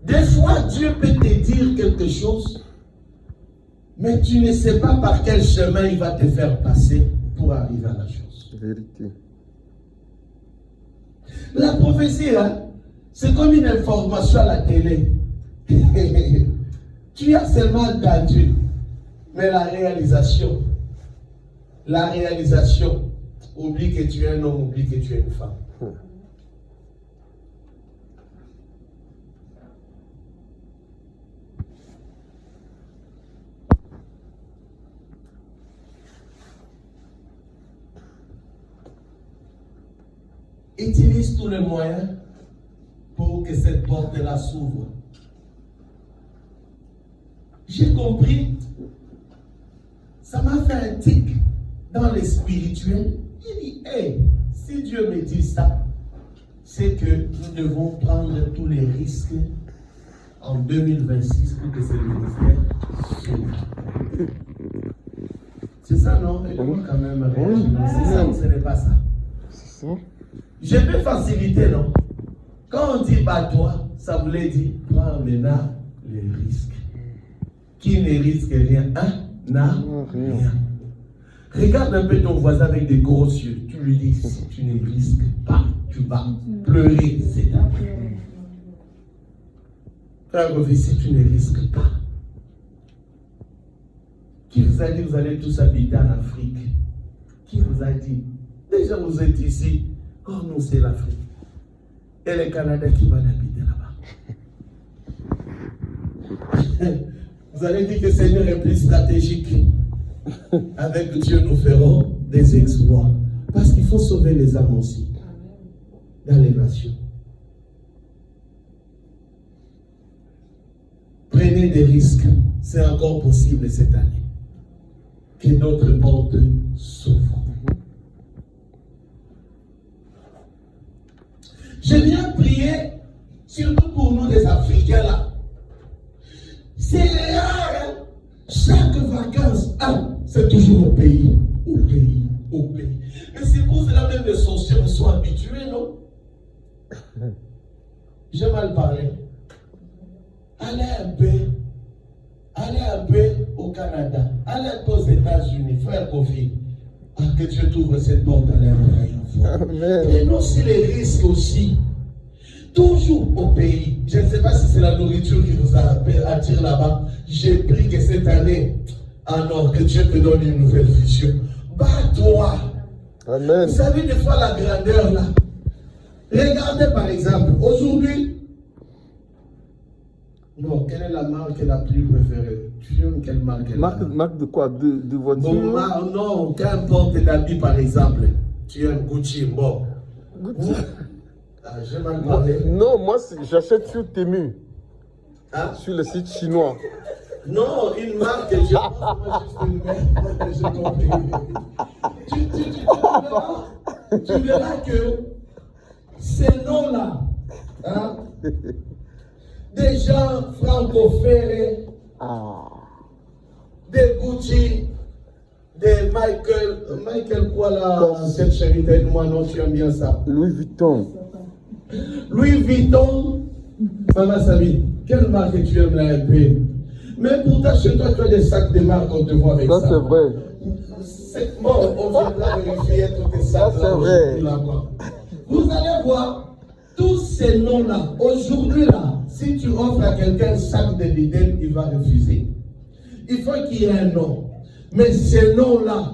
Des fois, Dieu peut te dire quelque chose, mais tu ne sais pas par quel chemin il va te faire passer pour arriver à la chose. Vérité. La prophétie, hein, c'est comme une information à la télé. Tu as seulement entendu, mais la réalisation, oublie que tu es un homme, oublie que tu es une femme. Utilise tous les moyens pour que cette porte-là s'ouvre. J'ai compris, ça m'a fait un tic dans le spirituel. Il dit, hey, si Dieu me dit ça, c'est que nous devons prendre tous les risques en 2026 pour que ce ministère s'ouvre. C'est ça, non? Et moi, quand même, c'est ça ou ce n'est pas ça? C'est ça. Je peux faciliter, non? Quand on dit bats-toi, ça voulait dire prends maintenant les risques. Qui ne risque rien, hein? Rien. Regarde un peu ton voisin avec des gros yeux. Tu lui dis, si tu ne risques pas, tu vas pleurer. C'est ta prière. Frère, si tu ne risques pas. Qui vous a dit vous allez tous habiter en Afrique? Qui vous a dit? Déjà vous êtes ici. Oh non, c'est l'Afrique. Et le Canada qui va habiter là-bas. Vous allez dire que le Seigneur est plus stratégique. Avec Dieu, nous ferons des exploits. Parce qu'il faut sauver les âmes aussi. Dans les nations. Prenez des risques. C'est encore possible cette année. Que notre porte s'ouvre. Je viens prier, surtout pour nous les Africains là. C'est rare, hein? Chaque vacances, c'est toujours au pays. Mais c'est pour cela même les sorciers sont habitués, non? J'ai mal parlé. Allez un peu au Canada, allez un peu aux États-Unis, frère Kofi. Que Dieu t'ouvre cette porte à l'intérieur. Et non, c'est les risques aussi. Toujours au pays. Je ne sais pas si c'est la nourriture qui vous attire là-bas. J'ai pris que cette année, alors que Dieu te donne une nouvelle vision. Bats-toi. Amen. Vous savez, des fois, la grandeur là. Regardez par exemple, aujourd'hui. Bon, quelle est la marque la plus préférée? Tu aimes quelle marque? Marque de quoi? De voiture? Bon, non, qu'importe d'habits par exemple. Tu aimes Gucci, bon. Gucci. J'ai mal parlé. Non, moi j'achète sur Temu. Hein? Sur le site chinois. Non, une marque, je pense moi juste une marque. J'ai compris. Tu verras que ces noms-là, hein, des gens franco-ferrés, des Gucci, des Michael quoi là, cette charité de moi, non, tu aimes bien ça. Louis Vuitton. Louis Vuitton, Maman Sabine, quelle marque tu aimes là un peu? Mais pourtant, chez toi, tu as des sacs de marque, on te voit avec ça. Ça, c'est vrai. Bon, on viendra vérifier tous tes sacs là. C'est vrai. Vous allez voir, tous ces noms-là, aujourd'hui là, si tu offres à quelqu'un un sac de Lidl, il va refuser. Il faut qu'il y ait un nom. Mais ces noms-là,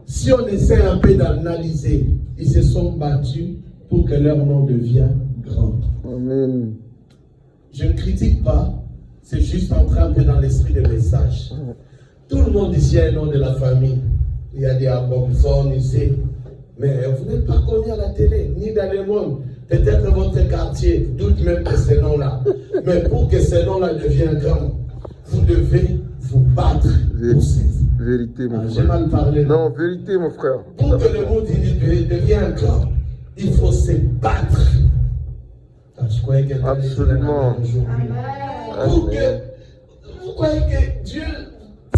si on essaie un peu d'analyser, ils se sont battus pour que leur nom devienne grand. Amen. Je ne critique pas, c'est juste entrer un peu dans l'esprit des messages. Tout le monde ici a un nom de la famille. Il y a des Abomson ici. Mais vous n'êtes pas connu à la télé, ni dans le monde. Peut-être votre quartier doute même de ces noms-là. Mais pour que ces noms-là deviennent grands, vous devez vous battre pour ces. Vérité, mon frère. J'ai mal parlé. Non, vérité, mon frère. Pour que le monde devienne grand, il faut se battre. Je croyais qu'elle absolument. Pour que, vous croyez que Dieu,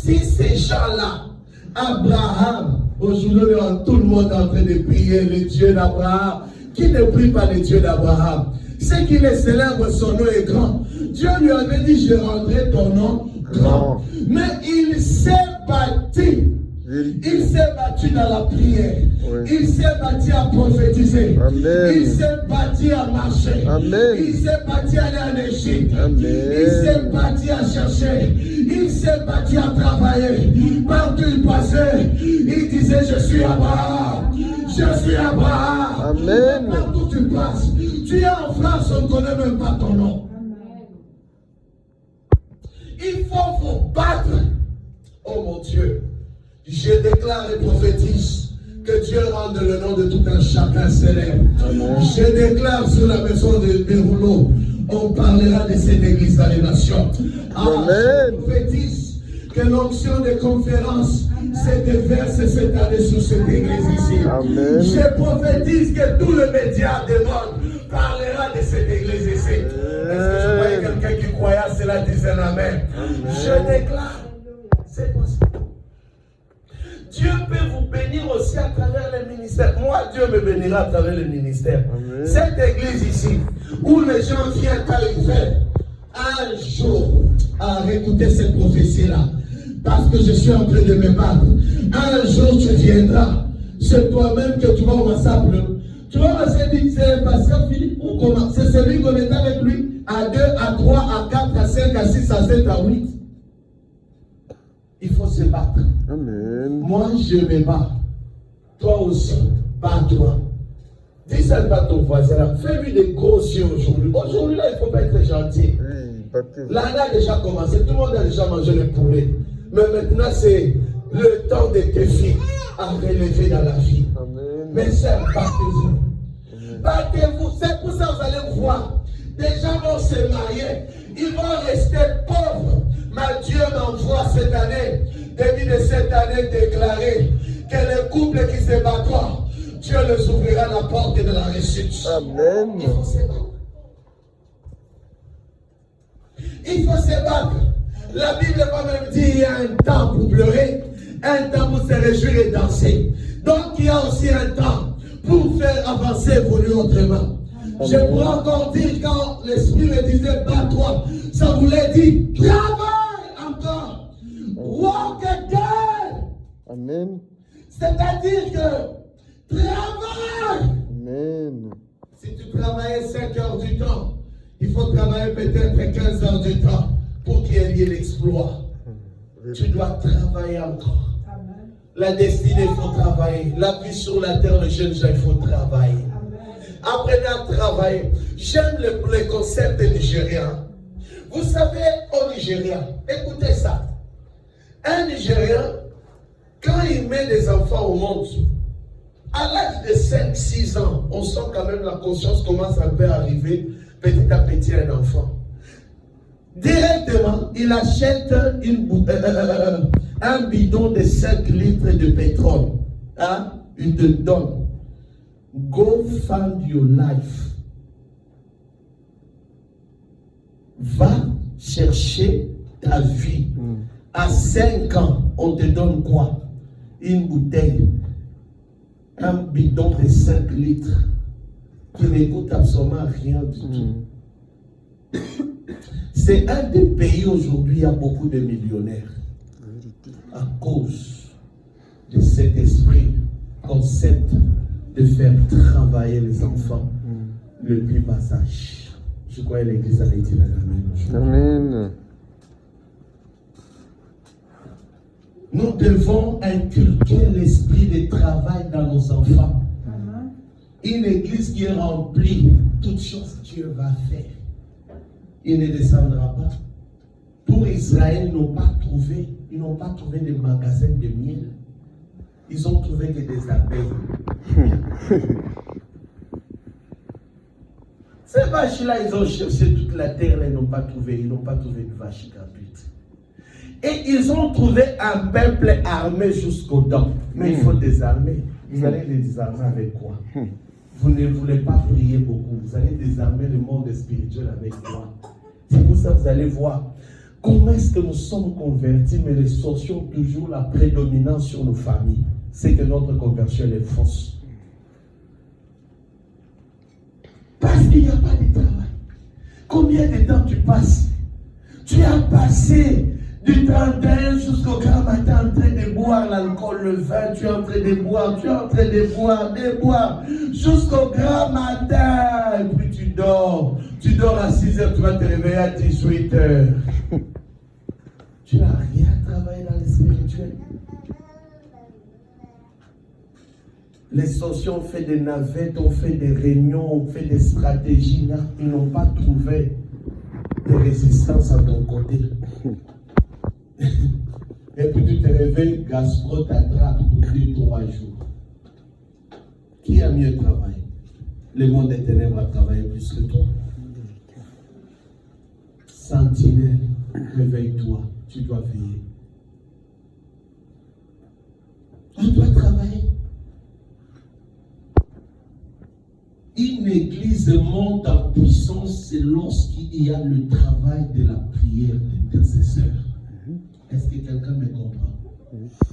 si ces gens-là, Abraham, aujourd'hui, tout le monde est en train de prier le Dieu d'Abraham. Qui ne prie pas le Dieu d'Abraham? C'est qu'il est célèbre, son nom est grand. Dieu lui avait dit, je rendrai ton nom grand. Mais il s'est battu. Il s'est battu dans la prière. Oui. Il s'est battu à prophétiser. Amen. Il s'est battu à marcher. Amen. Il s'est battu à aller en Égypte. Amen. Il s'est battu à chercher. Il s'est battu à travailler. Partout il passait, il disait, je suis Abraham. Je suis Abraham. Amen. Partout tu passes, tu es en France, on ne connaît même pas ton nom. Il faut vous battre. Oh mon Dieu. Je déclare et prophétise que Dieu rende le nom de tout un chacun célèbre. Amen. Je déclare sur la maison de Bérouleau, on parlera de cette église dans les nations. Je prophétise que l'onction des conférences se déverse cette année sur cette église ici. Amen. Je prophétise que tout le média du monde parlera de cette église ici. Est-ce que je voyais quelqu'un qui croyait à cela disait amen. Je déclare, c'est possible. Dieu peut vous bénir aussi à travers les ministères. Moi, Dieu me bénira à travers les ministères. Amen. Cette église ici, où les gens viennent quand ils viennent, un jour, à écouter cette prophétie-là, parce que je suis en train de me battre, un jour tu viendras, c'est toi-même que tu vas commencer à pleurer. Tu vas commencer à dire, c'est le pasteur Philippe, ou comment? C'est celui qu'on est avec lui, à 2, à 3, à 4, à 5, à 6, à 7, à 8. Il faut se battre. Amen. Moi, je me bats. Toi aussi, bats-toi. Dis ça pas ton voisin. Fais-lui des gros yeux aujourd'hui. Aujourd'hui, là, il ne faut pas être gentil. Là, on a déjà commencé. Tout le monde a déjà mangé le poulet. Mais maintenant, c'est le temps des défis à relever dans la vie. Amen. Mais ça, battez-vous. Battez-vous. C'est pour ça que vous allez voir. Des gens vont se marier. Ils vont rester pauvres. Mais Dieu m'envoie cette année, début de cette année, déclarer que les couples qui se battront, Dieu les ouvrira la porte de la réussite. Amen. Il faut se battre. Il faut se battre. La Bible va même dire qu'il y a un temps pour pleurer, un temps pour se réjouir et danser. Donc il y a aussi un temps pour faire avancer, évoluer autrement. Je pourrais encore dire quand l'Esprit me disait bats-toi, ça voulait dire travaille encore. Walk again. Amen. C'est-à-dire que travaille. Amen. Si tu travaillais 5 heures du temps, il faut travailler peut-être 15 heures du temps pour qu'il y ait l'exploit. Tu dois travailler encore. Amen. La destinée, il faut travailler. La vie sur la terre, le jeune gens, il faut travailler. Apprenez à travailler. J'aime le concept nigérien. Vous savez, au Nigeria, écoutez ça. Un Nigérien, quand il met des enfants au monde, à l'âge de 5-6 ans, on sent quand même la conscience commence un peu à arriver petit à petit à un enfant. Directement, il achète un bidon de 5 litres de pétrole. Hein? Il te donne. Go find your life. Va chercher ta vie. À 5 ans, on te donne quoi? Une bouteille. Un bidon de 5 litres. Qui ne coûte absolument rien du tout. C'est un des pays aujourd'hui, il y a beaucoup de millionnaires. À cause de cet esprit, concept de faire travailler les enfants le plus bas âge. Je crois que l'église allait dire amen. Amen. Nous devons inculquer l'esprit de travail dans nos enfants. Une église qui est remplie, toutes choses que Dieu va faire. Il ne descendra pas. Pour Israël, ils n'ont pas trouvé de magasin de miel. Ils ont trouvé que des abeilles. Ces vaches-là, ils ont cherché toute la terre, ils n'ont pas trouvé de vache gratuite. Et ils ont trouvé un peuple armé jusqu'aux dents. Mais il faut désarmer. Vous allez les désarmer avec quoi? Vous ne voulez pas prier beaucoup. Vous allez désarmer le monde spirituel avec quoi? C'est pour ça que vous allez voir comment est-ce que nous sommes convertis, mais les sorciers ont toujours la prédominance sur nos familles. C'est que notre conversion est fausse. Parce qu'il n'y a pas de travail. Combien de temps tu passes? Tu as passé du 31 jusqu'au grand matin en train de boire l'alcool, le vin, tu es en train de boire, de boire, jusqu'au grand matin, et puis tu dors à 6 heures, tu vas te réveiller à 18 heures. Tu n'as rien travaillé dans le spirituel. Les sorciers ont fait des navettes, ont fait des réunions, ont fait des stratégies, ils n'ont pas trouvé de résistance à ton côté. Et puis tu te réveilles, Gaspro t'attrape pour 2-3 jours. Qui a mieux travaillé? Le monde des ténèbres a travaillé plus que toi. Sentinelle, réveille-toi, tu dois veiller. On doit travailler. Une église monte en puissance lorsqu'il y a le travail de la prière d'intercesseur. Est-ce que quelqu'un me comprend?